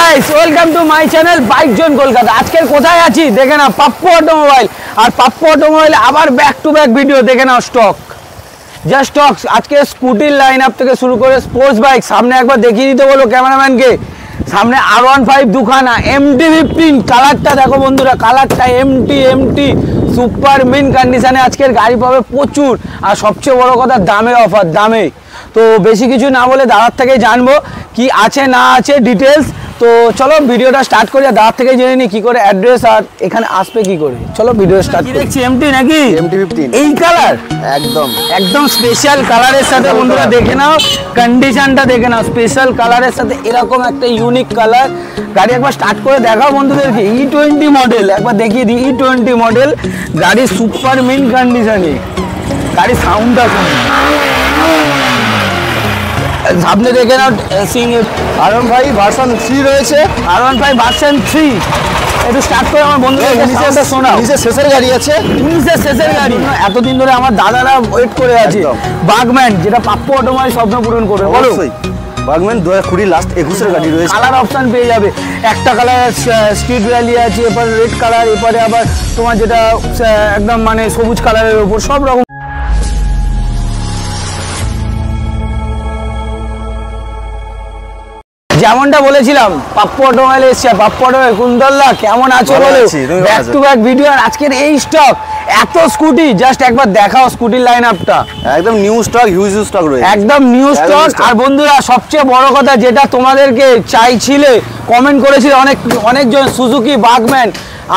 Welcome to my channel bike zone Kolkata. আজকের কোথায় আছি দেখে নাও, পাপ্পু অটোমোবাইল। আর পাপ্পু অটোমোবাইল আবার ব্যাক টু ব্যাক ভিডিও দেখে নাও। Stock just stock. আজকে স্কুটির লাইন আপ থেকে শুরু করে স্পোর্টস বাইক সামনে একবার দেখিয়ে দিতে বলো ক্যামেরাম্যানকে। সামনে R15 দুখানা, MT-15 কালারটা দেখো বন্ধুরা, কালারটা এমটি সুপার মিন কন্ডিশনে আজকের গাড়ি পাবে প্রচুর। আর সবচেয়ে বড় কথা দামে অফার, দামে। তো বেশি কিছু না বলে দাদার থেকে জানবো কি আছে না আছে ডিটেলস। তো চলো ভিডিওটা স্টার্ট করি, আর দাদার থেকে জেনে নিই কি করে অ্যাড্রেস আর এখানে আসবে কি করে। চলো ভিডিও স্টার্ট করি। দেখছি MT নাকি MT-15 এই কালার একদম স্পেশাল কালারের সাথে বন্ধুরা দেখে নাও, কন্ডিশনটা দেখে নাও। স্পেশাল কালারের সাথে এরকম একটা ইউনিক কালার। গাড়ি একবার স্টার্ট করে দেখাও বন্ধুদেরকে। E20 মডেল একবার দেখিয়ে দিই। E20 মডেল গাড়ি সুপার মিন কন্ডিশনে। গাড়ি সাউন্ডটা শুনুন, সামনে দেখে নাও। R15 ভার্সন 3 রয়েছে। R15 ভার্সন 3 একটু স্টার্ট করে আমার বন্ধুদেরকে নিচে শোনাও। নিচে শেষের গাড়ি আছে, 19 শেষের গাড়ি। এতদিন ধরে আমার দাদারা ওয়েট করে আছে বাগম্যান, যেটা পাপ্পু অটোমোবাইল স্বপ্ন পূরণ করবে। অবশ্যই বাগম্যান 2020 লাস্ট 21 গাড়ি রয়েছে। কালার অপশন পেয়ে যাবে। একটা কালার স্ট্রিট র্যালি আছে, এরপর রেড কালার, এরপরে আবার তোমার যেটা একদম মানে সবুজ কালারের উপর সব রকম। যেমনটা বলেছিলাম পাপ্পু অটোমোবাইল এসছে। পাপ্পু অটোমোবাইল কুন্দল্লা কেমন আছো বলো? Back to back video. আর আজকের এই স্টক এত স্কুটি, জাস্ট একবার দেখাও স্কুটির লাইন আপটা। একদম নিউ স্টক, হিউজ স্টক রয়েছে, একদম নিউ স্টক। আর বন্ধুরা সবচেয়ে বড় কথা যেটা তোমাদেরকে চাইছিলে, কমেন্ট করেছিল অনেকজন, সুজুকি বাগম্যান,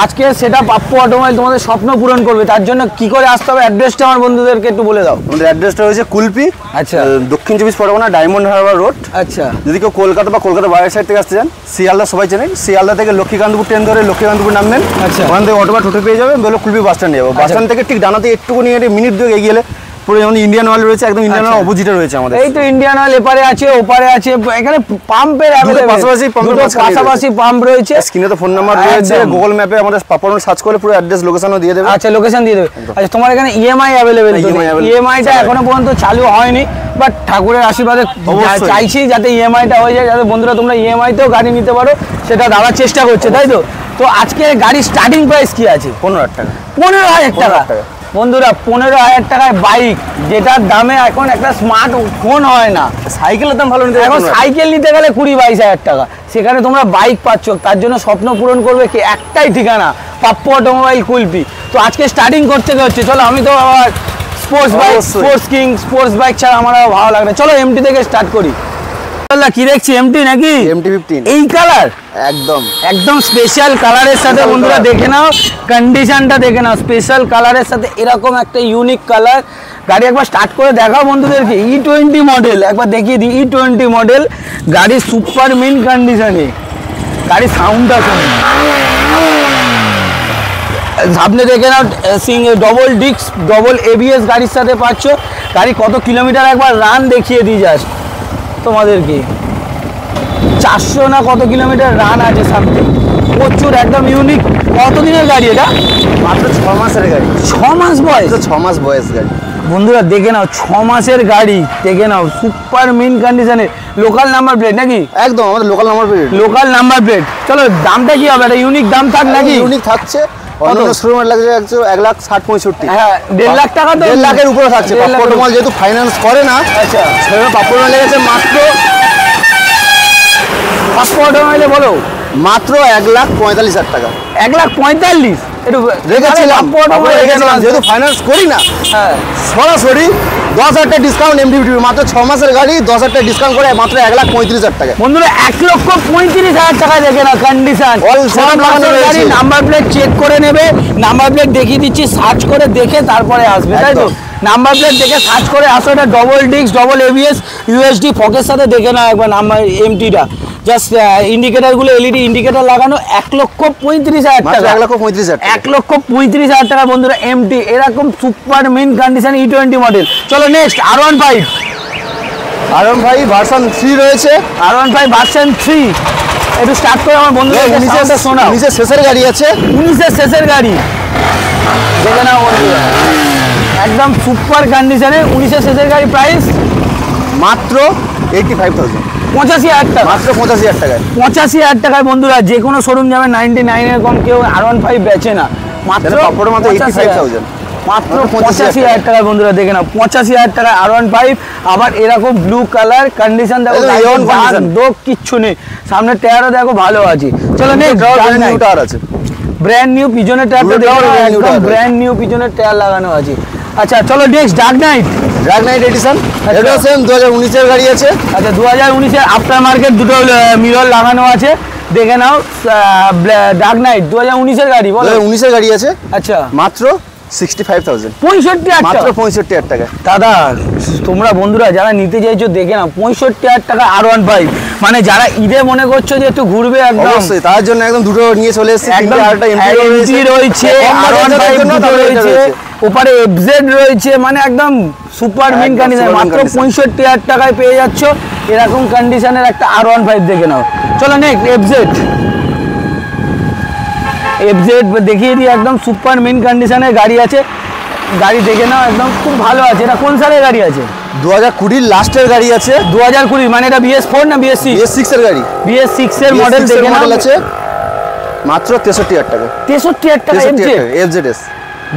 আজকে সেটা পাপ্পু অটোমোবাইল তোমাদের স্বপ্ন পূরণ করবে। তার জন্য কি করে আসতে হবে, অ্যাড্রেসটা আমার বন্ধুদেরকে একটু বলে দাও। আমাদের অ্যাড্রেসটা হয়েছে কুলপি, আচ্ছা, দক্ষিণ 24 পরগনা, ডায়মন্ড হারবার রোড। আচ্ছা, যদি কেউ কলকাতা বা কলকাতা বাইরের সাইড থেকে আসতে চান, শিয়ালদা সবাই চেনেন, শিয়ালদা থেকে লক্ষ্মীকান্তপুর ট্রেন ধরে লক্ষ্মীকান্তপুর নামবেন। আচ্ছা, ওখান থেকে অটো বা টোটো পেয়ে যাবেন, বলে কুলপি বাস স্ট্যান্ডে যাবো। বাস স্ট্যান্ড থেকে ঠিক ডানাতে একটুখানি মিনিট 2 এগিয়ে গেলে পুরো যেমন ইন্ডিয়ান অয়েল রয়েছে, একদম ইন্ডিয়ান অয়েল অপোজিটে রয়েছে আমাদের। এই তো ইন্ডিয়ান অয়েল এপারে আছে, ওপারে আছে। এখানে পাম্পের পাশাপাশি পাম্প রয়েছে। স্ক্রিনে তো ফোন নাম্বার রয়েছে, গুগল ম্যাপে আমাদের পাপন সার্চ করে পুরো অ্যাড্রেস লোকেশনও দিয়ে দেবে। আচ্ছা, লোকেশন দিয়ে দেবে। আচ্ছা, তোমার এখানে EMI অ্যাভেলেবেল? EMI-টা এখনো পর্যন্ত চালু হয়নি, বাট ঠাকুরের আশীর্বাদে চাইছি যাতে EMI-টা হয়ে যায়, যাতে বন্ধুরা তোমরা EMI-তেও গাড়ি নিতে পারো, সেটা দাদার চেষ্টা করছে, তাই তো? তো আজকে গাড়ির স্টার্টিং প্রাইস কি আছে? 15,000 টাকা। 15,000 টাকা বন্ধুরা, 15,000 টাকায় বাইক, যেটার দামে এখন একটা স্মার্ট ফোন হয় না। সাইকেলের দাম ভালো নিতে, এখন সাইকেল নিতে গেলে 20-22,000 টাকা, সেখানে তোমরা বাইক পাচ্ছ। তার জন্য স্বপ্ন পূরণ করবে কি একটাই ঠিকানা, পাপ্পু অটোমোবাইল কুলপি। তো আজকে স্টার্টিং করতে হচ্ছে। চলো, আমি তো আবার স্পোর্টস বাইক, স্পোর্টস বাইক ছাড়া আমার ভালো লাগে না। চলো MT থেকে স্টার্ট করি। কি দেখছি, MT নাকি MT-15 এই কালার? একদম স্পেশাল কালারের সাথে বন্ধুরা দেখে নাও, কন্ডিশনটা দেখে নাও। স্পেশাল কালারের সাথে এরকম একটা ইউনিক কালার। গাড়ি একবার স্টার্ট করে দেখাও বন্ধুদেরকে। E20 মডেল একবার দেখিয়ে দিই। E20 মডেল গাড়ি সুপার মিন কন্ডিশনে। গাড়ি সাউন্ডটা শুনুন, সামনে দেখে নাও। ডবল ডিস্ক, ডবল ABS গাড়ির সাথে পাচ্ছ। গাড়ি কত কিলোমিটার একবার রান দেখিয়ে দিই জাস্ট তোমাদেরকে। 400 না কত কিলোমিটার রান আছে সামথিং, প্রচুর, একদম ইউনিক। কতদিনের গাড়ি এটা? মাত্র 6 মাসের গাড়ি। 6 মাস বয়স? 6 মাস বয়স গাড়ি বন্ধুরা দেখে নাও, 6 মাসের গাড়ি দেখে নাও, সুপার মিন কন্ডিশনে। লোকাল নাম্বার প্লেট নাকি? একদম আমাদের local number plate. Local number plate. চলো, দামটা কি হবে? এটা ইউনিক দাম থাক নাকি? ইউনিক থাকছে। অন্য শোরুমের লাগছে 1,60,65,65। হ্যাঁ, 1.5 লাখ টাকা তো 1.5 লাখের উপরে থাকছে। পাপ্পু অটোমোবাইল যেহেতু ফাইন্যান্স করে না, আচ্ছা, সেজন্য পাপ্পু অটোমোবাইল লেগেছে মাত্র, পাপ্পু অটোমোবাইলে বলো মাত্র 1,45,000 টাকা। 1,45,000 একটু রেখেছিলাম, যেহেতু ফাইন্যান্স করি না। হ্যাঁ, সরাসরি 10,000 টাকা ডিসকাউন্ট। MT-15 মাত্র 6 মাসের গাড়ি, 10,000 টাকা ডিসকাউন্ট করে মাত্র 1,35,000 টাকা। বন্ধুরা 1,35,000 টাকা দেখে না কন্ডিশন। গাড়ি নাম্বার প্লেট চেক করে নেবে, নাম্বার প্লেট দেখিয়ে দিচ্ছি, সার্চ করে দেখে তারপরে আসবে, তাই তো? নাম্বার প্লেট দেখে সার্চ করে আসো। এটা double disc, double ABS, USD ফকের সাথে দেখে নাও একবার নাম্বার MT-টা। জাস্ট ইন্ডিকেটারগুলো LED ইন্ডিকেটার লাগানো। 1,35,000 টাকা। 1,35,000 টাকা বন্ধুরা MT, এরকম super mint condition E20 model. চলো নেক্সট, R15 ভার্সন 3 রয়েছে। R15 ভার্সন 3 একটু স্টার্ট করে আমার বন্ধুদেরকে নিচে শোনাও। নিচে শেষের গাড়ি আছে, 19 শেষের গাড়ি দেখে নাও বন্ধুরা, একদম সুপার কন্ডিশনে। 19 শেষের গাড়ি, প্রাইস মাত্র 85,000। 85,000 টাকা, মাত্র 85,000 টাকায়। 85,000 টাকায় বন্ধুরা যে কোনো শোরুম যাবে 99 এর কম কেউ R15 বেচে না, মাত্র পাপড়ের মাত্র 85,000, মাত্র 85,000 টাকায় বন্ধুরা দেখে নাও। 85,000 টাকায় R15, আবার এরকম ব্লু কালার কন্ডিশন দেখো, দোক কিচ্ছু নেই, সামনে টায়ারও দেখো ভালো আছে। চলো নেক্সট টায়ার আছে, ব্র্যান্ড নিউ পিছনের টায়ারটা দেখো, একদম ব্র্যান্ড নিউ পিছনের টায়ার লাগানো আছে। আচ্ছা চলো নেক্সট ডার্ক নাইট এডিশন, এটা সেম 2019 এর গাড়ি আছে। আচ্ছা 2019 এর আফটার মার্কেট দুটো মিরর লাগানো আছে, দেখে নাও। ডার্ক নাইট 2019 এর গাড়ি, বলো 2019 এর গাড়ি আছে। আচ্ছা মাত্র 65,000, 65,000 মাত্র 65,000 টাকা। দাদা তোমরা বন্ধুরা যারা নিতে চাইছো দেখে নাও, 65,000 টাকা R15, মানে যারা ঈদে মনে করছো যে একটু ঘুরবে একদম, অবশ্যই তার জন্য একদম দুটো নিয়ে চলে এসেছে। একদম আরেকটা এমটি রয়েছে, R15 রয়েছে, ওপারে FZ রয়েছে, মানে একদম সুপার মিন কন্ডিশন, মাত্র 65,000 টাকায় পেয়ে যাচ্ছ এরকম কন্ডিশনের একটা R15 দেখে নাও। চলো নেক্সট FZ দেখিয়ে দিই, একদম সুপার মিন কন্ডিশনের গাড়ি আছে, গাড়ি দেখে নাও একদম খুব ভালো আছে। এটা কোন সালের গাড়ি আছে? 2020 লাস্টের গাড়ি আছে। 2020 মানে এটা BS4 না BS6? BS6 এর গাড়ি, BS6 এর মডেল দেখে নাও আছে, মাত্র 63,000 টাকা। 63,000 টাকা FZS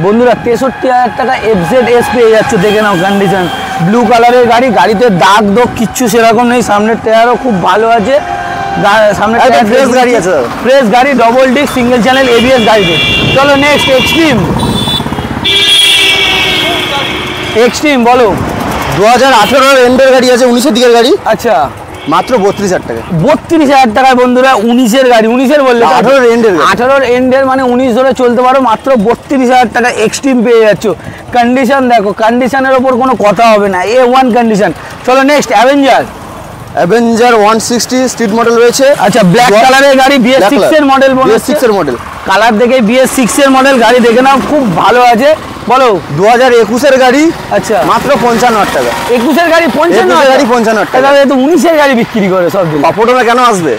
বন্ধুরা, 63,000 টাকা FZS পেয়ে যাচ্ছে, দেখে নাও কন্ডিশন, ব্লু কালারের গাড়ি, গাড়িতে দাগ দোগ কিচ্ছু সেরকম নেই, সামনের টায়ারও খুব ভালো আছে, সামনে ফ্রেশ গাড়ি আছে, ফ্রেশ গাড়ি, double disc single channel ABS গাড়িতে। চলো নেক্সট এক্সট্রিম বলো। 2018 এর এন্ডের গাড়ি আছে, 19 এর দিকের গাড়ি। আচ্ছা মাত্র 32,000 টাকা। 32,000 টাকায় বন্ধুরা 19 এর গাড়ি, 19 এর বললে 18 এন্ডের, 18 এন্ডের মানে 19 ধরে চলতে পারো, মাত্র 32,000 টাকা এক্সট্রিম পেয়ে যাচ্ছ। কন্ডিশন দেখো, কন্ডিশনের ওপর কোনো কথা হবে না, A1 কন্ডিশন। চলো নেক্সট অ্যাভেঞ্জার 160 স্ট্রিট মডেল রয়েছে। আচ্ছা ব্ল্যাক কালারের গাড়ি, BS6 এর মডেল, BS6 এর মডেল, কালার দেখে BS6 এর মডেল গাড়ি দেখে নাও, খুব ভালো আছে। বলো 2021 এর গাড়ি। আচ্ছা মাত্র 55,000 টাকা। 21 এর গাড়ি 55,000 টাকা, তো 19 এর গাড়ি বিক্রি করে সব দিন। পাপড়টা কেন আসবে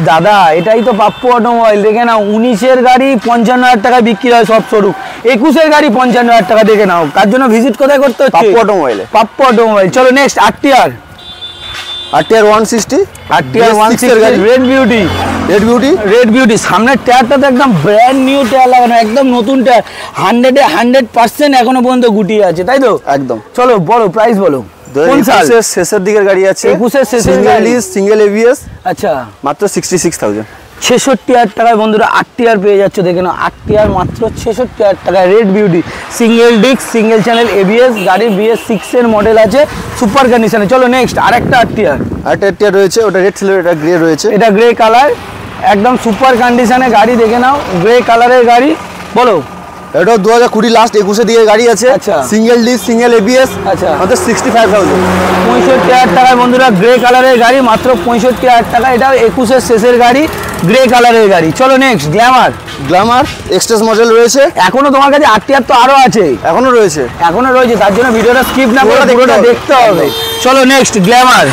দাদা? এটাই তো পাপ্পু অটোমোবাইল, দেখে নাও 19 এর গাড়ি 55,000 টাকা বিক্রি হয় সব শোরুম, 21 এর গাড়ি 55,000 টাকা, দেখে নাও। কার জন্য ভিজিট কোথায় করতে হচ্ছে? পাপ্পু অটোমোবাইলে, পাপ্পু অটোমোবাইল। চলো next RTR 160, RTR 160 red beauty, সামনের টায়ারটা তো একদম ব্র্যান্ড নিউ টায়ার লাগানো, একদম নতুন টায়ার, 100% এখনো পর্যন্ত গুটিয়ে আছে, তাই তো? একদম। চলো বলো প্রাইস বলো, কোন সাল? শেষের দিকের গাড়ি আছে, 21 এর শেষের গাড়ি, সিঙ্গেল ABS। আচ্ছা মাত্র 66,000, 66,000 টাকায় বন্ধুরা RTR পেয়ে যাচ্ছে, দেখে নাও RTR মাত্র 66,000 টাকায়, red beauty, single disc single channel ABS গাড়ি, BS6 এর মডেল আছে, সুপার কন্ডিশনে। চলো নেক্সট আরেকটা RTR রয়েছে, ওটা রেড ছিল, এটা গ্রে রয়েছে, এটা গ্রে কালার, একদম সুপার কন্ডিশনে গাড়ি, দেখে নাও গ্রে কালারের গাড়ি। বলো এটা 2020 লাস্ট 21 এর দিকে গাড়ি আছে। আচ্ছা সিঙ্গেল ডিস্ক সিঙ্গেল ABS। আচ্ছা মাত্র 65,000, 65,000 টাকায় বন্ধুরা গ্রে কালারের গাড়ি, মাত্র 65,000 টাকা, এটাও 21 এর শেষের গাড়ি, গ্রে কালারের গাড়ি। চলো নেক্সট গ্ল্যামার এক্সট্রেস মডেল রয়েছে। এখনো তোমার কাছে RTR তো আরো আছে, এখনো রয়েছে, তার জন্য ভিডিওটা স্কিপ না করে পুরোটা দেখতে হবে। চলো নেক্সট গ্ল্যামার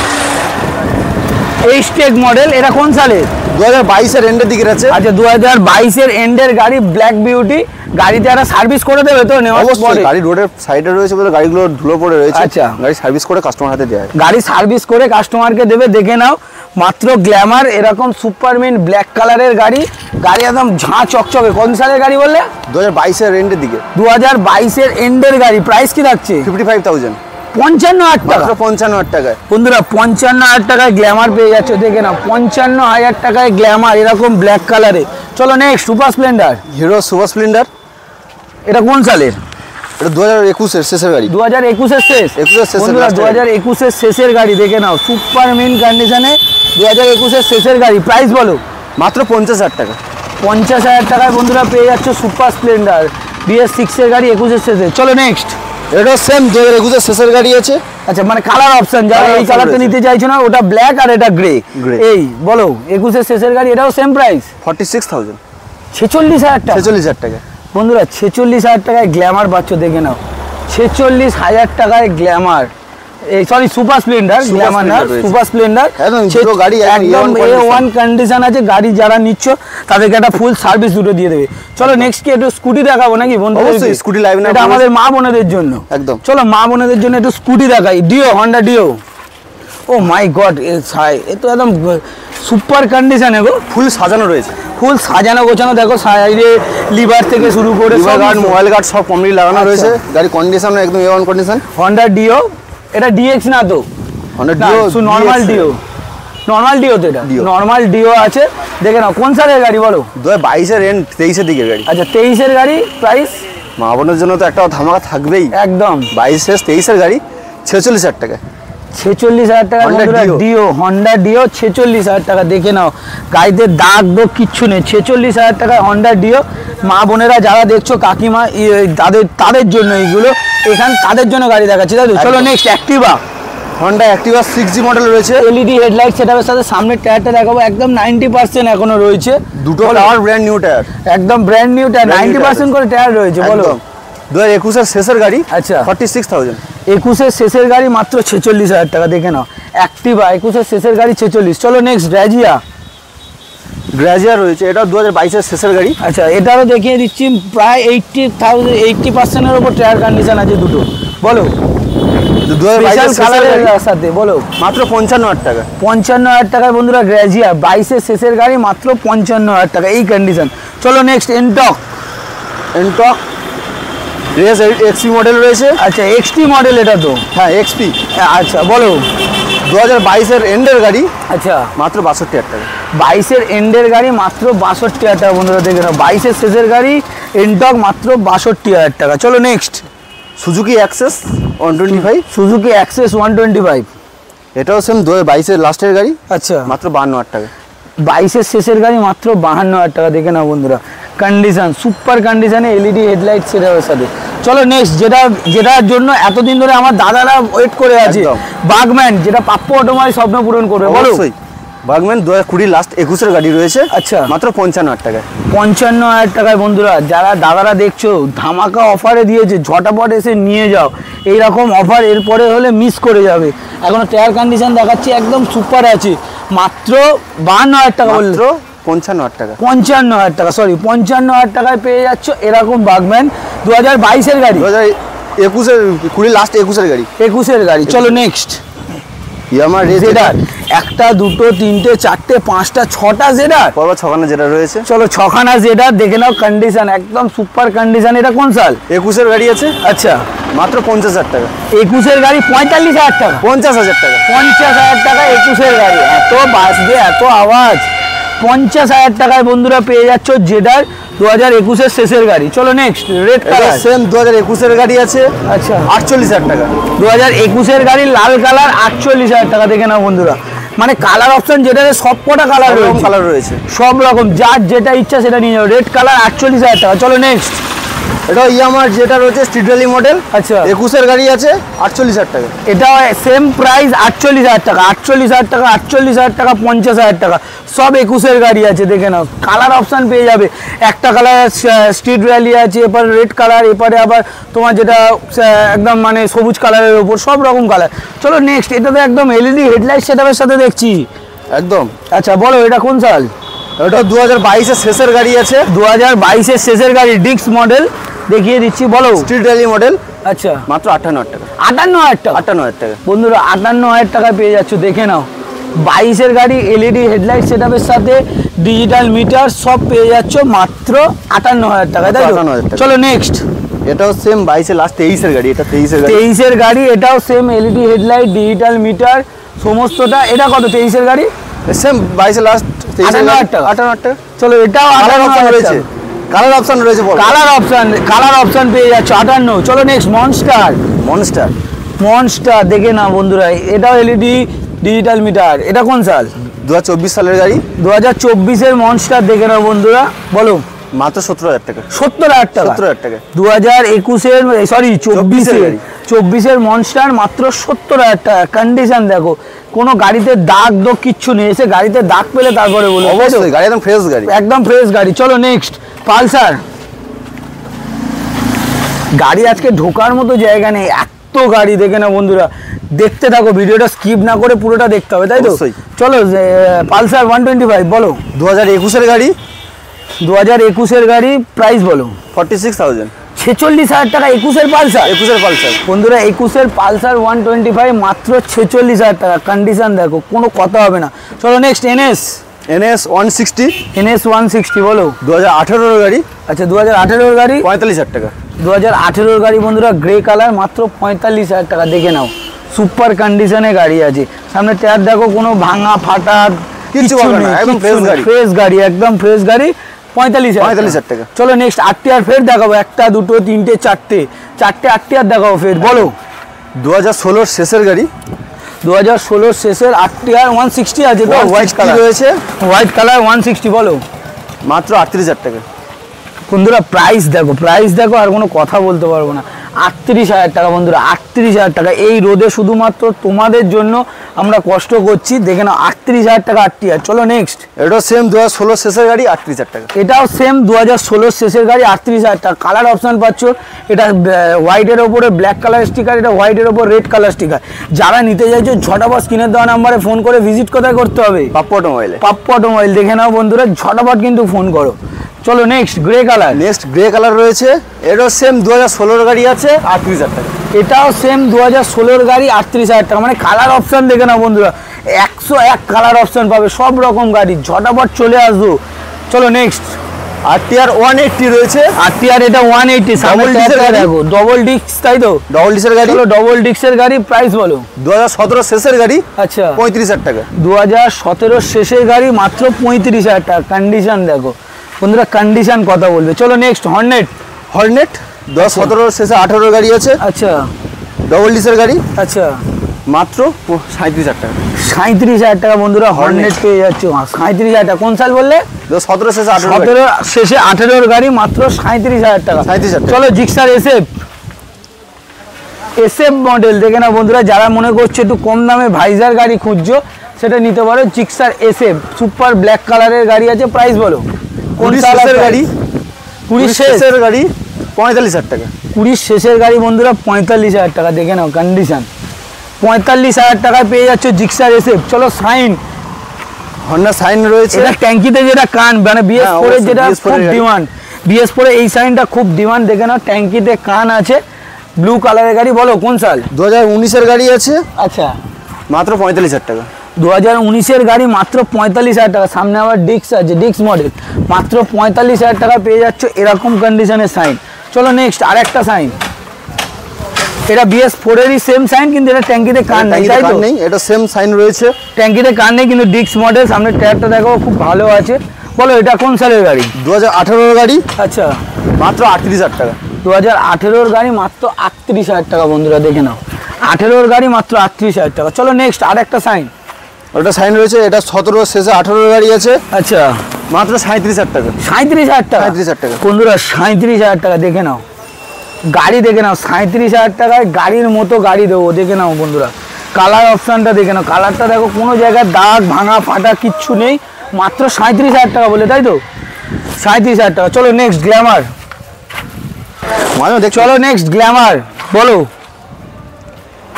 এইচটেক মডেল, এটা কোন সালের? 2022 এর এন্ডের দিকে আছে। আচ্ছা 2022 এর এন্ডের গাড়ি, ব্ল্যাক বিউটি, গাড়িতে একটা সার্ভিস করে দেবে তো? অবশ্যই, গাড়ি রোডের সাইডে রয়েছে বলে গাড়িগুলো ধুলো পড়ে রয়েছে। আচ্ছা গাড়ি সার্ভিস করে কাস্টমার হাতে দেয়, গাড়ি সার্ভিস করে কাস্টমারকে দেবে, দেখে নাও মাত্র গ্ল্যামার, এরকম সুপারমিন ব্ল্যাক কালারের গাড়ি, গাড়ি একদম ঝাঁ চকচকে। কোন সালের গাড়ি বললে? 2022 এর এন্ডের দিকে, 2022 এর এন্ডের গাড়ি, প্রাইস কি থাকছে? 55,000, 55,000 টাকা, 55,000 টাকায় বন্ধুরা 55,000 টাকায় গ্ল্যামার পেয়ে যাচ্ছে, দেখে নাও 55,000 টাকায় গ্ল্যামার, এরকম ব্ল্যাক কালারে। চলো next super Splendor, hero super Splendor, এটা কোন সালের? এটা 2021 এর শেষের গাড়ি, 2021 এর শেষ, 2021 এর শেষের গাড়ি, দেখে নাও সুপার মিন কন্ডিশনে 2021 এর শেষের গাড়ি। প্রাইস বলো? মাত্র 50,000 টাকা, 50,000 টাকায় বন্ধুরা পেয়ে যাচ্ছে সুপার স্প্লেন্ডার, BS6 এর গাড়ি, 21 এর শেষে। চলো নেক্সট, এটা সেম 2021 এর শেষের গাড়ি আছে। আচ্ছা মানে কালার অপশন, যারা এই কালারটা নিতে চাইছো না, ওটা ব্ল্যাক আর এটা গ্রে। এই বলো 21 এর শেষের গাড়ি, এটাও সেম প্রাইস 46,000, 46,000 টাকা, 46,000 টাকা বন্ধুরা 46,000 টাকায় গ্ল্যামার পাচ্ছ, দেখে নাও 46,000 টাকায় গ্ল্যামার, এই সরি সুপার স্প্লেন্ডার, গ্ল্যামার না সুপার স্প্লেন্ডার, একদম গাড়ি একদম A1 কন্ডিশন আছে। গাড়ি যারা নিচ্ছ তাদেরকে একটা ফুল সার্ভিস দুটো দিয়ে দেবে। চলো নেক্সট কি একটু স্কুটি দেখাবো নাকি বন্ধুদের? অবশ্যই স্কুটি লাইভ না, এটা আমাদের মা বোনেদের জন্য, একদম। চলো মা বোনেদের জন্য একটু স্কুটি দেখাই, ডিও, হন্ডা ডিও ও মাই গড, এ তো একদম সুপার কন্ডিশনে গো, ফুল সাজানো রয়েছে, ফুল সাজানো গোছানো। দেখো সাইডে লিভার থেকে শুরু করে লিভার গার্ড, মোবাইল গার্ড সব কমপ্লিট লাগানো রয়েছে। গাড়ি কন্ডিশন একদম A1 কন্ডিশন। হন্ডা ডিও, এটা ডিএক্স না তো? Honda Dio normal Dio, normal Dio তো এটা, নরমাল ডিও আছে। দেখে নাও কোন সালের গাড়ি বলো? 2022 এর এন্ড 23 এর দিকের গাড়ি। আচ্ছা 23 এর গাড়ি, প্রাইস মা বোনের জন্য তো একটা ধামাকা থাকবেই একদম। 22 শেষ 23 এর গাড়ি 46,000 টাকা। 46,000 টাকা ডিও, হন্ডা ডিও 46,000 টাকা। দেখে নাও গাড়িতে দাগ দোগ কিচ্ছু নেই, 46,000 টাকা হন্ডা ডিও। মা বোনেরা যারা দেখছো, কাকিমা তাদের জন্য এইগুলো, এখানে তাদের জন্য গাড়ি দেখাচ্ছি, তাই তো? চলো next Activa. Honda Activa 6G model রয়েছে, এলইডি হেডলাইট সেটআপের সাথে। সামনের টায়ারটা দেখাবো, একদম 90% এখনো রয়েছে। দুটো টায়ার ব্র্যান্ড নিউ টায়ার, একদম ব্র্যান্ড নিউ টায়ার, 90% করে টায়ার রয়েছে। বলো 2021 এর শেষের গাড়ি। আচ্ছা 46,000। 21 এর শেষের গাড়ি মাত্র 46,000 টাকা। দেখে নাও অ্যাক্টিভা 21 এর শেষের গাড়ি 46। চলো নেক্সট গ্রাজিয়া রয়েছে, এটা 2022 এর শেষের গাড়ি। আচ্ছা এটারও দেখিয়ে দিচ্ছি, প্রায় 80% এর উপর টায়ার কন্ডিশন আছে দুটো। বলো 2022 কালারের সাথে, বলো মাত্র 55,000 টাকা। 55,000 টাকায় বন্ধুরা গ্রাজিয়া 22 এর শেষের গাড়ি মাত্র 55,000 টাকা, এই কন্ডিশন। চলো next Ntorq race XP model রয়েছে। আচ্ছা এক্সটি মডেল এটা তো? হ্যাঁ এক্সপি। আচ্ছা বলো 2022 এর এন্ডের গাড়ি। আচ্ছা মাত্র 62,000 টাকা। 22 এর এন্ডের গাড়ি মাত্র 62,000 টাকা বন্ধুরা। দেখে নাও 22 এর শেষের গাড়ি এনটক মাত্র 62,000 টাকা। চলো next Suzuki access 125। Suzuki access 125, এটাও সেম 2022 এর লাস্টের গাড়ি। আচ্ছা মাত্র 52,000 টাকা। 22 এর শেষের গাড়ি মাত্র 52,000 টাকা। দেখে নাও বন্ধুরা কন্ডিশন, সুপার কন্ডিশনে, এলইডি হেডলাইট সেটার সাথে। চলো নেক্সট যেটার জন্য এতদিন ধরে আমার দাদারা ওয়েট করে আছে, বাগম্যান, যেটা পাপ্পু অটোমোবাইল স্বপ্ন পূরণ করবে। বলো বাগম্যান 2020 লাস্ট 21 এর গাড়ি রয়েছে। আচ্ছা মাত্র 55,000 টাকায়। 55,000 টাকায় বন্ধুরা। যারা দাদারা দেখছো ধামাকা অফারে দিয়েছে, ঝটাপট এসে নিয়ে যাও। এইরকম অফার এরপরে হলে মিস করে যাবে। এখনো টায়ার কন্ডিশন দেখাচ্ছি, একদম সুপার আছে। মাত্র 52,000 টাকা, মাত্র 55,000 টাকা। 55,000 টাকা, সরি 55,000 টাকায় পেয়ে যাচ্ছ এরকম বাগম্যান 2022 এর গাড়ি। 2021 এর 20 লাস্ট 21 এর গাড়ি। 21 এর গাড়ি। চলো নেক্সট ইয়ামা জেডার। একটা দুটো তিনটে চারটে পাঁচটা ছটা জেডার, পরপর 6খানা জেডার রয়েছে। চলো 6খানা জেডার। দেখে নাও কন্ডিশন, একদম সুপার কন্ডিশন। এটা কোন সাল? 21 এর গাড়ি আছে। আচ্ছা মাত্র 50,000 টাকা। 21 এর গাড়ি 45,000 টাকা। 50,000 টাকা। 50,000 টাকা 21 এর গাড়ি। এত বাজবে, এত আওয়াজ। 50,000 টাকায় বন্ধুরা পেয়ে যাচ্ছ জেডার 2021 এর শেষের গাড়ি। চলো নেক্সট রেড কালার, সেম 2021 এর গাড়ি আছে। আচ্ছা 48,000 টাকা। 2021 এর গাড়ি লাল কালার 48,000 টাকা। দেখে নাও বন্ধুরা, মানে কালার অপশন যেটা সব কটা কালার রয়েছে, সব রকম, যার যেটা ইচ্ছা সেটা নিয়ে যাও। রেড কালার 48,000 টাকা। চলো নেক্সট এটা ইয়ামার যেটা রয়েছে স্ট্রিট র্যালি মডেল। আচ্ছা 21 এর গাড়ি আছে 48,000 টাকা। এটা সেম প্রাইস 48,000 টাকা, 48,000 টাকা, 48,000 টাকা, 50,000 টাকা, সব 21 এর গাড়ি আছে। দেখে নাও কালার অপশন পেয়ে যাবে। একটা কালার স্ট্রিট র্যালি আছে, এরপর রেড কালার, এরপরে আবার তোমার যেটা একদম মানে সবুজ কালারের ওপর, সব রকম কালার। চলো নেক্সট, এটা তো একদম এলইডি হেডলাইট সেটআপের সাথে দেখছি একদম। আচ্ছা বলো এটা কোন সাল? এটা 2022 এর শেষের গাড়ি আছে। 2022 এর শেষের গাড়ি, ডিক্স মডেল দেখিয়ে দিচ্ছি। বলো স্ট্রিট র্যালি মডেল। আচ্ছা মাত্র 58,000 টাকা। 58,000 টাকা। 58,000 টাকা বন্ধুরা 58,000 টাকায় পেয়ে যাচ্ছ। দেখে নাও 22 এর গাড়ি, এলইডি হেডলাইট সেটআপের সাথে, ডিজিটাল মিটার সব পেয়ে যাচ্ছ মাত্র 58,000 টাকায়, তাই তো? চলো নেক্সট, এটাও সেম 22 এর লাস্ট 23 এর গাড়ি। এটা 23 এর গাড়ি। 23 এর গাড়ি, এটাও same LED headlight, digital meter সমস্তটা। এটা কত 23 এর গাড়ি? সেম 22 এর লাস্ট 58,000 টাকা। 58,000 টাকা। চলো এটাও 58,000 রয়েছে। কালার অপশন রয়েছে, কালার অপশন পেয়ে যাচ্ছ 58। চলো নেক্সট মনস্টার দেখে না বন্ধুরা, এটাও এলইডি ডিজিটাল মিটার। এটা কোন সাল? 2024 সালের গাড়ি। 2024 এর মনস্টার দেখে নাও বন্ধুরা। বলো মাত্র 17,000 টাকা। 70,000 টাকা। 70,000 টাকা। 2021 এর সরি 24 এর মনস্টার মাত্র 70,000 টাকা। কন্ডিশন দেখো, কোনো গাড়িতে দাগ দোগ কিচ্ছু নেই। এসে গাড়িতে দাগ পেলে তারপরে বলো। অবশ্যই গাড়ি একদম ফ্রেশ গাড়ি, একদম ফ্রেশ গাড়ি। চলো নেক্সট পালসার। গাড়ি আজকে ঢোকার মতো জায়গা নেই, এত গাড়ি। দেখে না বন্ধুরা, দেখতে থাকো, ভিডিওটা স্কিপ না করে পুরোটা দেখতে হবে, তাই তো? চলো পালসার 125 বলো। 2021 এর গাড়ি। 2021 এর গাড়ি, প্রাইস বলো। 46,000। 46,000 টাকা 21-এর পালসার। 21-এর পালসার বন্ধুরা 21-এর পালসার 125 মাত্র 46,000 টাকা। কন্ডিশন দেখো, কোনো কথা হবে না। চলো নেক্সট NS 160 NS 160 বলো। 2018 গাড়ি। আচ্ছা 2018 টাকা 2018 গাড়ি বন্ধুরা, গ্রে কালার, মাত্র 45,000 টাকা। দেখে নাও, সুপার কন্ডিশনে গাড়ি আছে। সামনে টায়ার দেখো, কোনো ভাঙা ফাটা কিছু হবে না, একদম ফ্রেশ গাড়ি, একদম ফ্রেশ গাড়ি। 45,000 টাকা। চলো নেক্সট আরটিআর ফের দেখাবো, একটা দুটো তিনটে চারটে আরটিআর দেখাবো ফের। বলো 2016 শেষের গাড়ি। 2016 শেষের আরটিআর 160 আছে তো, হোয়াইট কালার রয়েছে, হোয়াইট কালার 160 বলো। মাত্র 38,000 টাকা। বন্ধুরা প্রাইস দেখো, আর কোনো কথা বলতে পারবো না। 38,000 টাকা বন্ধুরা, 38,000 টাকা। এই রোদে শুধুমাত্র তোমাদের জন্য আমরা কষ্ট করছি। দেখে নাও 38,000 টাকা আরটিআর। চলো নেক্সট, এটাও সেম 2016 শেষের গাড়ি, 38,000 টাকা। এটাও সেম 2016 শেষের গাড়ি, 38,000 টাকা। কালার অপশন পাচ্ছ, এটা হোয়াইটের ওপরে ব্ল্যাক কালার স্টিকার, এটা হোয়াইটের ওপর রেড কালার স্টিকার। যারা নিতে চাইছো ঝটাপট স্ক্রিনের দেওয়া নাম্বারে ফোন করে ভিজিট কোথায় করতে হবে? পাপ্পু অটোমোবাইলে। পাপ্পু অটোমোবাইল দেখে নাও বন্ধুরা, ঝটাপট কিন্তু ফোন করো। চলো next grey colour. Next grey colour রয়েছে, এটাও সেম 2016 গাড়ি আছে, 38,000 টাকা। এটাও সেম 2016 গাড়ি, 38,000 টাকা। মানে কালার অপশন দেখে নাও বন্ধুরা, 101 কালার অপশন পাবে, সব রকম গাড়ি। ঝটাপট চলে আসবো। চলো নেক্সট আরটিআর 180 রয়েছে। আরটিআর এটা 180, সামনে দেখো ডবল ডিস্ক, তাই তো? ডবল ডিস্কের গাড়ি। চলো ডবল ডিস্কের গাড়ি, প্রাইস বলো। 2017 শেষের গাড়ি। আচ্ছা 35,000 টাকা। 2017 শেষের গাড়ি, মাত্র 35,000 টাকা। কন্ডিশন দেখো বন্ধুরা, কন্ডিশন কথা বলবে। চলো নেক্সট হর্নেট 2017 শেষে 18 গাড়ি আছে। আচ্ছা ডবল ডিস্কের গাড়ি। আচ্ছা মাত্র 37,000 টাকা। 37,000 টাকা বন্ধুরা, হর্নেট পেয়ে যাচ্ছে। 37,000 টাকা। কোন সাল বললে? 17 শেষে 18। 17 শেষে 18 গাড়ি, মাত্র 37,000 টাকা। 37,000 টাকা। চলো জিক্সার এসএফ মডেল দেখে না বন্ধুরা, যারা মনে করছে একটু কম দামে ভাইজার গাড়ি খুঁজছো, সেটা নিতে পারো। জিক্সার এসএফ সুপার ব্ল্যাক কালারের গাড়ি আছে। প্রাইস বলো। কোন সালের গাড়ি? 20 শেষের গাড়ি, 45,000 টাকা। 20 শেষের গাড়ি বন্ধুরা, 45,000 টাকা। দেখে নাও কন্ডিশন, 45,000 টাকায় পেয়ে যাচ্ছে জিক্সার এসএফ। চলো সাইন, হন্ডা সাইন রয়েছে। এটা ট্যাঙ্কিতে যেটা কান, মানে BS4 এর যেটা খুব ডিমান্ড, BS4 এই সাইনটা খুব ডিমান্ড। দেখে নাও ট্যাঙ্কিতে কান আছে, ব্লু কালারের গাড়ি। বলো কোন সাল? 2019 এর গাড়ি আছে। আচ্ছা মাত্র 45,000 টাকা। 2019 এর গাড়ি, মাত্র 45,000 টাকা। সামনে আবার ডিক্স আছে, ডিক্স মডেল, মাত্র 45,000 টাকা পেয়ে যাচ্ছে এরকম কন্ডিশনের সাইন। চলো নেক্সট আরেকটা সাইন, এটা BS4 এরই সেম সাইন, কিন্তু এটা ট্যাঙ্কিতে কান নেই, তাই তো? এটা সেম সাইন রয়েছে, ট্যাঙ্কিতে কান নেই, কিন্তু ডিক্স মডেল। সামনে টায়ারটা দেখো খুব ভালো আছে। বলো এটা কোন সালের গাড়ি? 2018 এর গাড়ি। আচ্ছা মাত্র 38,000 টাকা। 2018 গাড়ি, মাত্র 38,000 টাকা বন্ধুরা। দেখে নাও 18 গাড়ি, মাত্র 38,000 টাকা। চলো নেক্সট আরেকটা সাইন, ওটা সাইন রয়েছে, এটা 17 শেষে 18 গাড়ি আছে। আচ্ছা মাত্র 37,000 টাকা। 37,000 টাকা 37,000 টাকা বন্ধুরা, 37,000 টাকা। দেখে নাও গাড়ি, দেখে নাও 37,000 টাকায় গাড়ির মতো গাড়ি দেবো। দেখে নাও বন্ধুরা, কালার অপশানটা দেখে নাও, কালারটা দেখো, কোনো জায়গায় দাগ ভাঙা ফাটা কিচ্ছু নেই। মাত্র 37,000 টাকা বলে, তাই তো? 37,000 টাকা। চলো নেক্সট গ্ল্যামার। চলো নেক্সট গ্ল্যামার বলো।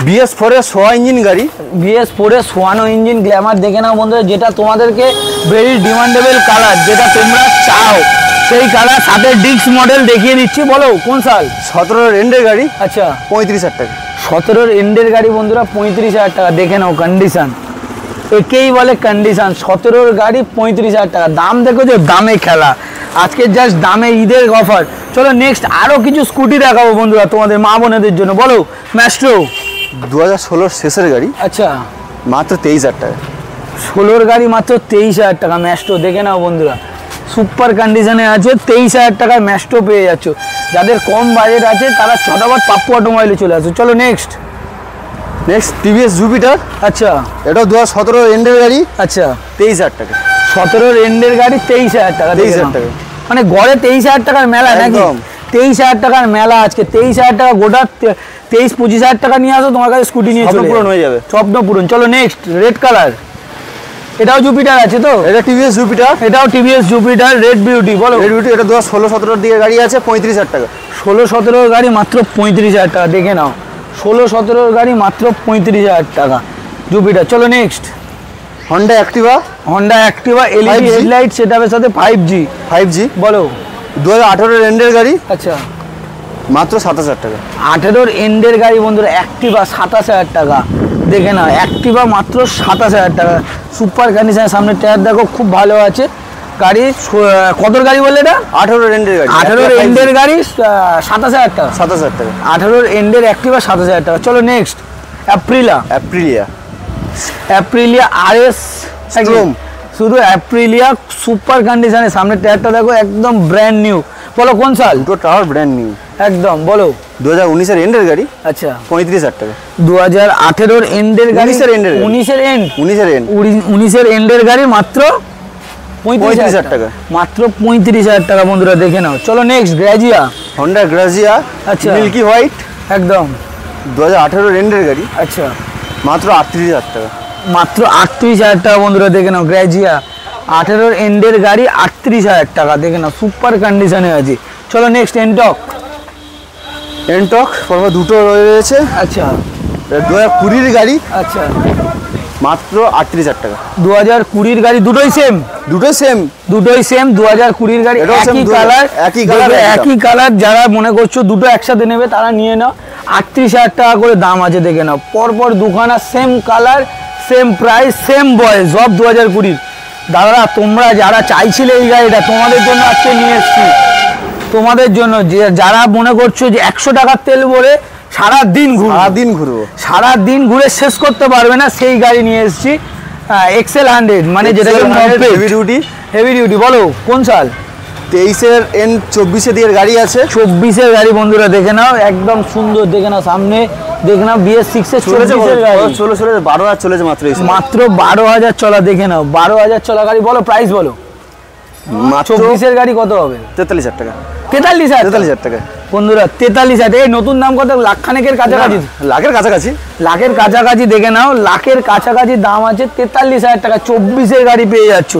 BS4 এর 100 ইঞ্জিন গাড়ি, BS4 এর 100 ইঞ্জিন গ্ল্যামার। দেখে নাও বন্ধুরা, যেটা তোমাদেরকে ভেরি ডিমান্ডেবল কালার, যেটা তোমরা চাও সেই কালার, সাথে ডিক্স মডেল দেখিয়ে দিচ্ছি। বলো কোন সাল? 17 এর এন্ডের গাড়ি। আচ্ছা 35,000 টাকা। 17 এর এন্ডের গাড়ি বন্ধুরা, 35,000 টাকা। দেখে নাও কন্ডিশন, একেই বলে কন্ডিশন। 17 এর গাড়ি, 35,000 টাকা। দাম দেখো যে, দামে খেলা। আজকে জাস্ট দামে ঈদের অফার। চলো নেক্সট আরো কিছু স্কুটি দেখাবো বন্ধুরা তোমাদের মা বোনেদের জন্য। বলো ম্যাস্ট্রো 2016 শেষের গাড়ি। আচ্ছা মাত্র 23,000 টাকা। 16 গাড়ি, মাত্র 23,000 টাকা। ম্যাস্ট্রো দেখে নাও বন্ধুরা, সুপার কন্ডিশনে আছে। 23,000 টাকায় ম্যাস্ট্রো পেয়ে যাচ্ছ। যাদের কম বাজেট আছে তারা ছটাবার পাপ্পু অটোমোবাইলে চলে আসো। চলো নেক্সট TVS জুপিটার। আচ্ছা এটাও 2017 এন্ডের গাড়ি। আচ্ছা 23,000 টাকা। 17 এন্ডের গাড়ি, 23,000 টাকা। 23,000 টাকা। মানে গড়ে 23,000 টাকার মেলা নাকি? 23,000 টাকার মেলা আজকে। 23,000 টাকা গোটা 23-25,000 টাকা নিয়ে আসো, তোমার কাছে স্কুটি নিয়ে চলে পূরণ হয়ে যাবে। স্বপ্ন পূরণ। চলো নেক্সট রেড কালার, এটাও জুপিটার আছে তো? এটা TVS জুপিটার। এটাও TVS জুপিটার রেড বিউটি। বলো রেড বিউটি, এটা 2016-17 দিকে গাড়ি আছে, 35,000 টাকা। 16-17 গাড়ি, মাত্র 35,000 টাকা। দেখে নাও 16-17 গাড়ি, মাত্র 35,000 টাকা জুপিটার। চলো next Honda Activa. Honda Activa LED headlight সেটআপের সাথে 5G। বলো 2018 এর এন্ডের গাড়ি। আচ্ছা মাত্র 27,000 টাকা। 18 এন্ডের গাড়ি বন্ধুরা, অ্যাক্টিভা 27,000 টাকা। দেখে নাও অ্যাক্টিভা মাত্র 27,000 টাকা, সুপার কন্ডিশনের। সামনে টায়ার দেখো খুব ভালো আছে। গাড়ি কত গাড়ি বললে এটা? 18 এন্ডের গাড়ি। 18 এন্ডের গাড়ি 27,000 টাকা। 27,000 টাকা। 18 এন্ডের অ্যাক্টিভা 27,000 টাকা। চলো নেক্সট, অ্যাপ্রিলিয়া RS Strom। শুধু অ্যাপ্রিলিয়া সুপার কন্ডিশনে। সামনে টায়ারটা দেখো একদম ব্র্যান্ড নিউ। বলো কোন সাল? দুটো টাওয়ার ব্র্যান্ড নিউ একদম বলো। 2019 এর এন্ডের গাড়ি। আচ্ছা 35,000 টাকা। 2018 এন্ডের গাড়ি। 19 এর এন্ড। 19 এর এন্ডের গাড়ি মাত্র 35,000 টাকা। মাত্র 35,000 টাকা বন্ধুরা, দেখে নাও। চলো নেক্সট, গ্রাজিয়া, হন্ডা গ্রাজিয়া। আচ্ছা মিল্কি হোয়াইট একদম। 2018 এন্ডের গাড়ি। আচ্ছা মাত্র 38,000 টাকা। মাত্র 38,000 টাকা বন্ধুরা, দেখে নাও। গ্রাজিয়া 18 এন্ডের গাড়ি 38,000 টাকা, দেখে নাও সুপার কন্ডিশনে আছে। চলো নেক্সট, এনটক পরপর দুটো রয়েছে। আচ্ছা 2020 গাড়ি। আচ্ছা মাত্র 38,000 টাকা। 2020 গাড়ি, দুটোই সেম। দুটোই সেম। 2020 গাড়ি, একই কালার। যারা মনে করছো দুটো একসাথে নেবে তারা নিয়ে নাও। 38,000 টাকা করে দাম আছে, দেখে নাও। পরপর দুখানা same colour, same price, same বয়স, সব 2020। দাদারা তোমরা যারা চাইছিলে এই গাড়িটা, তোমাদের জন্য আজকে নিয়ে এসেছি। তোমাদের জন্য যারা মনে করছো যে 100 টাকার তেল ভরে সারাদিন ঘুরে শেষ করতে পারবে না, সেই গাড়ি নিয়ে এসেছি। XL 100 মানে যেটা হেভি ডিউটি। বলো কোন সাল? 23 এর এন্ড 24 এর গাড়ি আছে। 24 এর গাড়ি বন্ধুরা, দেখে নাও একদম সুন্দর। দেখে নাও সামনে, দেখে নাও BS6 এর 24 এর গাড়ি। 12,000 চলেছে মাত্র 12,000 চলা, দেখে নাও 12,000 চলা গাড়ি। বলো প্রাইস বলো। 24 এর গাড়ি কত হবে? 43,000 টাকা। 43,000 টাকা বন্ধুরা, 43,000। এই নতুন দাম কত? লাখখানেকের কাছাকাছি। লাখের কাছাকাছি, দেখে নাও লাখের কাছাকাছি দাম আছে। 43,000 টাকা 24 এর গাড়ি পেয়ে যাচ্ছ।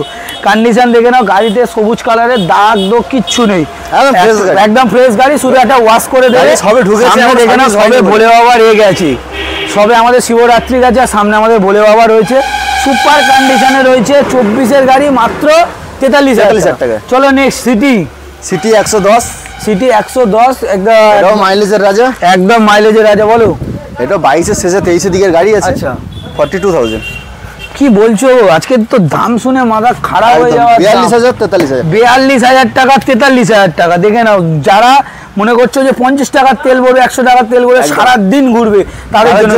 কন্ডিশন দেখে নাও, গাড়িতে সবুজ কালারের দাগ দোগ কিচ্ছু নেই, একদম ফ্রেশ গাড়ি। শুধু একটা ওয়াশ করে দেবে। সবে ঢুকেছে, দেখে নাও সবে ভোলে বাবা রয়ে গেছে। সবে আমাদের শিবরাত্রি গেছে, আর সামনে আমাদের ভোলে বাবা রয়েছে। সুপার কন্ডিশনে রয়েছে 24 এর গাড়ি, মাত্র 43,000 টাকা। চলো নেক্সট, সিটি 110 একদম মাইলেজের রাজা। একদম মাইলেজের রাজা। বলো এটা 22 এর শেষে 23 এর দিকের গাড়ি আছে। আচ্ছা 42,000। কি বলছো? আজকে তো দাম শুনে মাথা খারাপ হয়ে যাওয়া। 42,000 43,000। 42,000 টাকা 43,000 টাকা, দেখে নাও। যারা মনে করছো যে 50 টাকার তেল ভরবে, 100 টাকার তেল ভরে সারাদিন ঘুরবে, তাদের জন্য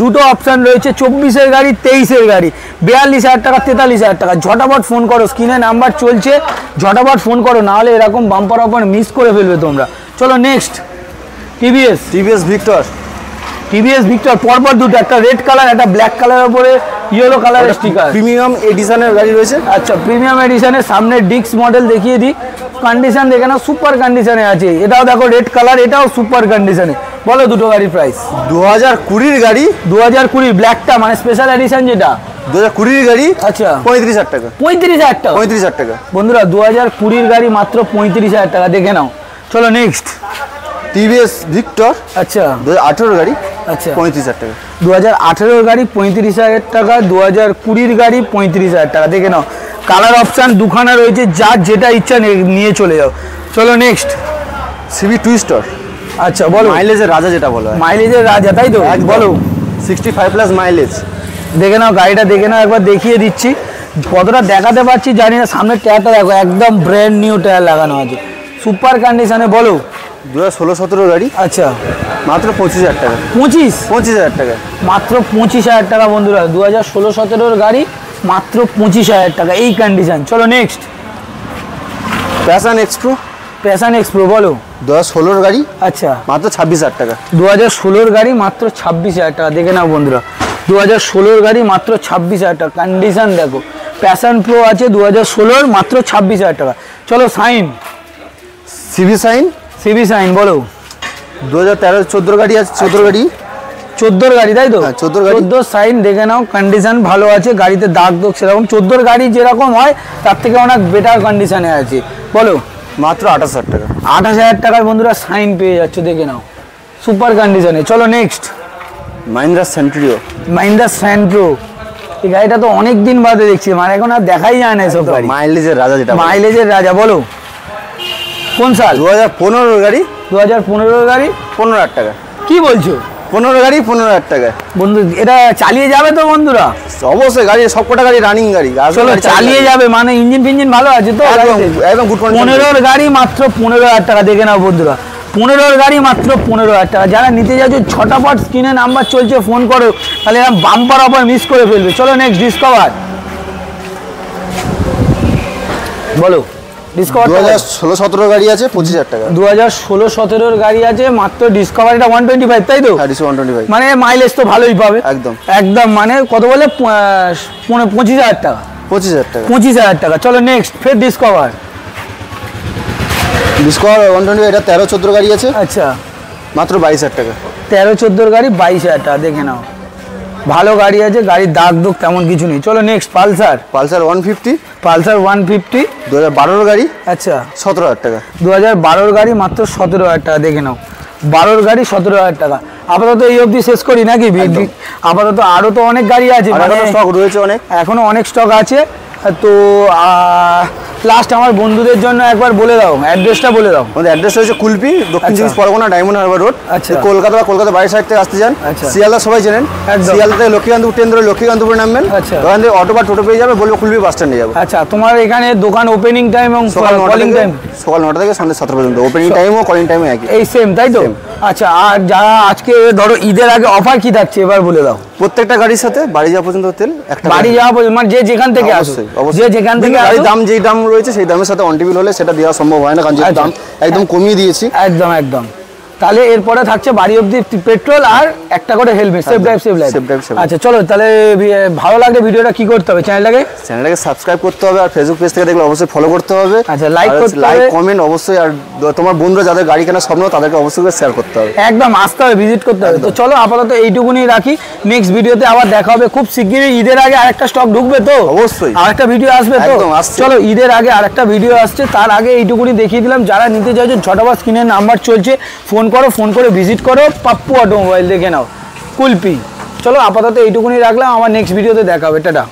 দুটো অপশন রয়েছে। 24 এর গাড়ি, 23 এর গাড়ি। 42,000 টাকা 43,000 টাকা। ঝটাপট ফোন করো, স্ক্রিনে নাম্বার চলছে, ঝটাপট ফোন করো, নাহলে এরকম বাম্পার অফার মিস করে ফেলবে তোমরা। চলো নেক্সট, টিভিএস ভিক্টর পরপর দুটো, একটা রেড কালার, একটা ব্ল্যাক কালারের উপরে ইয়েলো কালারের স্টিকার। প্রিমিয়াম এডিশনের গাড়ি রয়েছে। আচ্ছা প্রিমিয়াম এডিশনের সামনে ডিস্ক মডেল দেখিয়ে দিই। কন্ডিশন দেখে নাও, সুপার কন্ডিশনে আছে। এটাও দেখো রেড কালার, এটাও সুপার কন্ডিশনে। বলো দুটো গাড়ির প্রাইস। 2020 গাড়ি। 2020 ব্ল্যাকটা মানে স্পেশাল এডিশন যেটা। 2020 গাড়ি। আচ্ছা 35,000 টাকা। 35,000 টাকা বন্ধুরা, 2020 গাড়ি মাত্র 35,000 টাকা, দেখে নাও। চলো নেক্সট, টিভিএস ভিক্টর। আচ্ছা 2018 গাড়ি। আচ্ছা 35,000 টাকা। 2018 গাড়ি 35,000 টাকা। 2020 গাড়ি 35,000 টাকা, দেখে নাও। কালার অপশান দুখানা রয়েছে, যার যেটা ইচ্ছা নিয়ে চলে যাও। চলো নেক্সট, সিবি টুইস্টার। আচ্ছা বলো। মাইলেজের রাজা যেটা বলা হয়। মাইলেজের রাজা, তাই তো? বলো 65+ মাইলেজ। দেখে নাও গাড়িটা, দেখে নাও একবার, দেখিয়ে দিচ্ছি। কতটা দেখাতে পারছি জানি না। সামনের টায়ারটা দেখো, একদম ব্র্যান্ড নিউ টায়ার লাগানো আছে, সুপার কন্ডিশনে। বলো 2016-17 গাড়ি। আচ্ছা মাত্র 25,000 টাকা। 25,000 টাকা মাত্র 25,000 টাকা বন্ধুরা। 2016-17 গাড়ি, মাত্র 25,000 টাকা, এই কন্ডিশন। চলো নেক্সট, প্যাশন এক্সপ্রো। বলো 2016 গাড়ি। আচ্ছা মাত্র 26,000 টাকা। 2016 গাড়ি মাত্র 26,000 টাকা, দেখে নাও বন্ধুরা। 2016 গাড়ি মাত্র 26,000 টাকা। কন্ডিশন দেখো, প্যাশন প্রো আছে 2016, মাত্র 26,000 টাকা। চলো সিবি সাইন। বলো 2013-14 গাড়ি আছে। 14 গাড়ি, তাই তো? 14 সাইন, দেখে নাও। কন্ডিশন ভালো আছে, গাড়িতে দাগ দোগ সেরকম 14 গাড়ি যেরকম হয় তার থেকে অনেক বেটার কন্ডিশনে আছে। বলো মাত্র 28,000 টাকা। 28,000 টাকায় বন্ধুরা সাইন পেয়ে যাচ্ছ, দেখে নাও, সুপার কন্ডিশনে। চলো নেক্সট, মাহিন্দ্রা স্যান্ট্রো। এই গাড়িটা তো অনেক দিন বাদে দেখছি, মানে এখন আর দেখাই যায় না এসব গাড়ি। মাইলেজের রাজা যেটা। মাইলেজের রাজা, বলো কোন সাল? 2015 গাড়ি। 2015 গাড়ি 15,000 টাকা। কি বলছো? 15 গাড়ি 15,000 টাকা বন্ধু, এটা চালিয়ে যাবে তো বন্ধুরা? অবশ্যই, গাড়ি সবকটা গাড়ি রানিং গাড়ি, চলো চালিয়ে যাবে, মানে ইঞ্জিন ফিঞ্জিন ভালো আছে তো? একদম গুড কন্ডিশন। 15 গাড়ি মাত্র 15,000 টাকা, দেখে নাও বন্ধুরা, 15 গাড়ি মাত্র 15,000 টাকা। যারা নিতে যাচ্ছ ছটাপট স্ক্রিনে নাম্বার চলছে, ফোন করো, তাহলে এরকম বাম্পার অফার মিস করে ফেলবে। চলো নেক্সট ডিসকভার বলো। ডিসকভার 2016-17 গাড়ি আছে 25,000 টাকা। 2016-17 গাড়ি আছে মাত্র ডিসকভার, এটা 125 তাই তো? 125, মানে মাইলেজ তো ভালোই পাবে একদম একদম। মানে কত বলে 25,000 টাকা, 25,000 টাকা। 25,000 টাকা। চলো নেক্সট ফের ডিসকভার 120, এটা 13-14 গাড়ি আছে, আচ্ছা মাত্র 22,000 টাকা। 13-14 গাড়ি 22,000 টাকা, দেখে নাও ভালো গাড়ি আছে, গাড়ির দাগ দুগ তেমন কিছু নেই। চলো নেক্সট পালসার 150, পালসার 150 2012 গাড়ি, আচ্ছা 17,000 টাকা। 2012 গাড়ি মাত্র 17,000 টাকা, দেখে নাও 12 গাড়ি 17,000 টাকা। আপাতত এই অবধি শেষ করি নাকি? আপাতত আরো তো অনেক গাড়ি আছে, মানে স্টক রয়েছে অনেক, এখনো অনেক স্টক আছে। তো লাস্ট আমার বন্ধুদের জন্য একবার বলে দাও, অ্যাড্রেসটা বলে দাও। আমাদের অ্যাড্রেস হচ্ছে কুলপি, দক্ষিণ চব্বিশ পরগনা, ডায়মন্ড হারবার রোড। আচ্ছা। কলকাতা বা কলকাতা বাইরের সাইড থেকে আসতে চান, শিয়ালদা সবাই জানেন, শিয়ালদা থেকে লক্ষ্মীকান্তপুর ট্রেন ধরে লক্ষ্মীকান্তপুরে নামবেন, ওখান থেকে অটো বা টোটো পেয়ে যাবে, বলবো কুলপি বাস স্ট্যান্ডে যাবো। আচ্ছা, তোমার এখানে দোকান ওপেনিং টাইম এবং কলিং টাইম? সকাল 9টা থেকে সন্ধ্যে 7টা পর্যন্ত, ওপেনিং টাইম ও কলিং টাইম একই, এই সেম তাই তো? আচ্ছা, আর যারা আজকে ধরো ঈদের আগে অফার কি থাকছে এবার বলে দাও। প্রত্যেকটা গাড়ির সাথে বাড়ি যাওয়া পর্যন্ত তেল, একটা বাড়ি যাওয়া পর্যন্ত, মানে যে যেখান থেকে আসো, যে যেখান থেকে গাড়ির দাম যেই দাম রয়েছে সেই দামের সাথে অন টেবিল হলে সেটা দেওয়া সম্ভব হয় না, কারণ যে দাম একদম কমিয়ে দিয়েছি। একদম একদম। তাহলে এরপরে থাকছে বাড়ি অবধি পেট্রোল আর একটা করে helmet, safe drive save life. আচ্ছা চলো, তাহলে ভালো লাগলে ভিডিওটা কি করতে হবে? চ্যানেলটাকে সাবস্ক্রাইব করতে হবে, আর ফেসবুক পেজ থেকে দেখলে অবশ্যই ফলো করতে হবে। আচ্ছা, লাইক কমেন্ট অবশ্যই, আর তোমার বন্ধুরা যাদের গাড়ি কেনার স্বপ্ন তাদেরকে অবশ্যই শেয়ার করতে হবে, একদম আসতে হবে, ভিজিট করতে হবে। তো চলো আপাতত এইটুকুনি রাখি, নেক্সট ভিডিওতে আবার দেখা হবে খুব শিগগিরই। ঈদের আগে আরেকটা স্টক ঢুকবে তো অবশ্যই, আরেকটা ভিডিও আসবে তো? চলো ঈদের আগে আরেকটা ভিডিও আসছে, তার আগে এইটুকুনি দেখিয়ে দিলাম। যারা নিতে চাইছো ঝটাপট স্ক্রিনের নাম্বার চলছে, ফোন করো, ফোন করে ভিজিট করো, পাপ্পু অটোমোবাইল, দেখে নাও কুলপি। চলো আপাতত এইটুকুনি রাখলাম, আমার নেক্সট ভিডিওতে দেখা হবে, টাটা।